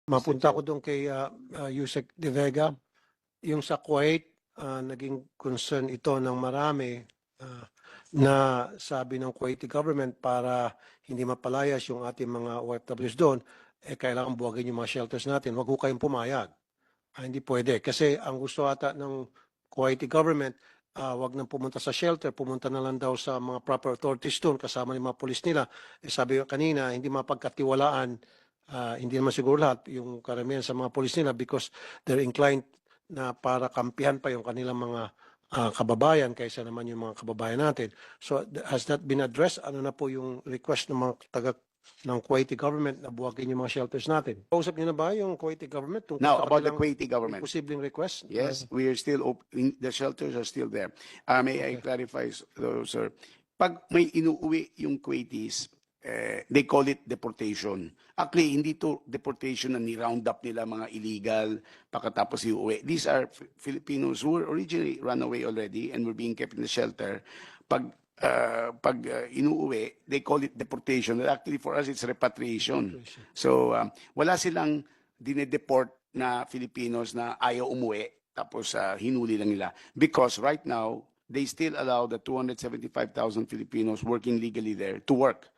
Mapunta ko doon kay Yusek De Vega. Yung sa Kuwait, naging concern ito ng marami ah, na sabi ng Kuwaiti government para hindi mapalayas yung ating mga OFWs doon, kailangan buwagin yung mga shelters natin. Huwag ho kayong pumayag. Hindi pwede. Kasi ang gusto ata ng Kuwaiti government, wag nang pumunta sa shelter, pumunta na lang daw sa mga proper authorities doon, kasama ng mga polis nila. Sabi ko kanina, hindi mapagkatiwalaan, hindi naman siguro lahat, yung karamihan sa mga polis nila because they're inclined na para kampihan pa yung kanilang mga kababayan kaysa naman yung mga kababayan natin. So has that been addressed? Ano na po yung request ng mga taga ng Kuwaiti government na buwagin yung mga shelters natin? Kausap niyo na ba yung Kuwaiti government? Now, about the Kuwaiti government. Posibleng request? Yes, we are still open. The shelters are still there. May I clarify, though, sir? Pag may inuuwi yung Kuwaitis, they call it deportation. Actually, hindi to deportation na ni-round up nila mga illegal pagkatapos iuwi. These are Filipinos who were originally run away already and were being kept in the shelter. Pag inuuwi, they call it deportation. But actually, for us, it's repatriation. So, wala silang dinedeport na Filipinos na ayaw umuwi, tapos hinuli lang nila. Because right now, they still allow the 275,000 Filipinos working legally there to work.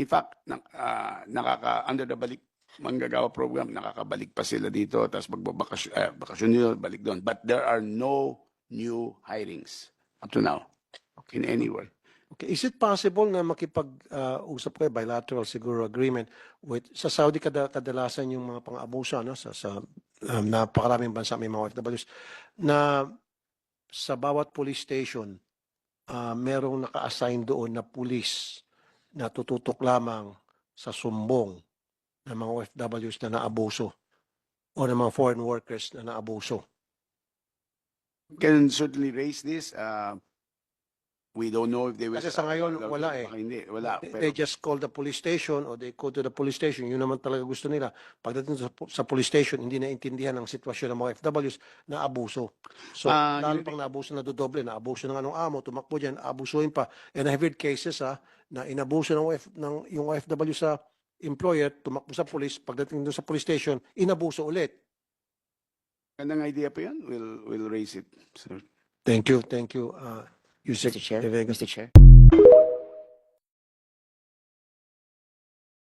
In fact, under the Balik Manggagawa program, nakakabalik pa sila dito, tapos magbabakasyon nila, balik doon. But there are no new hirings up to now in anywhere. Okay. Is it possible na makipag-usap kayo, bilateral siguro agreement with, sa Saudi kadalasan yung mga pang-abuso, no? sa napakaraming bansa may mga OFWs, na sa bawat police station, merong naka-assign doon na police na tututok lamang sa sumbong ng mga OFWs na naabuso o ng mga foreign workers na naabuso? Can certainly raise this. We don't know if they will. Kasi sa ngayon, wala eh. Hindi, wala. They just call the police station or they go to the police station. Yun naman talaga gusto nila. Pagdating sa police station, hindi naintindihan ang sitwasyon ng mga FWs na abuso. So, lalo pang naabuso na dodoble, naabuso ng anong amo, tumakbo dyan, abusuhin pa. And I've heard cases na inabuso ng yung OFW sa employer, tumakbo sa police, pagdating doon sa police station, inabuso ulit. Gandang idea pa yan. We'll raise it, sir. Thank you. Yusek Mr. Chair, De Vega. Mr. Chair.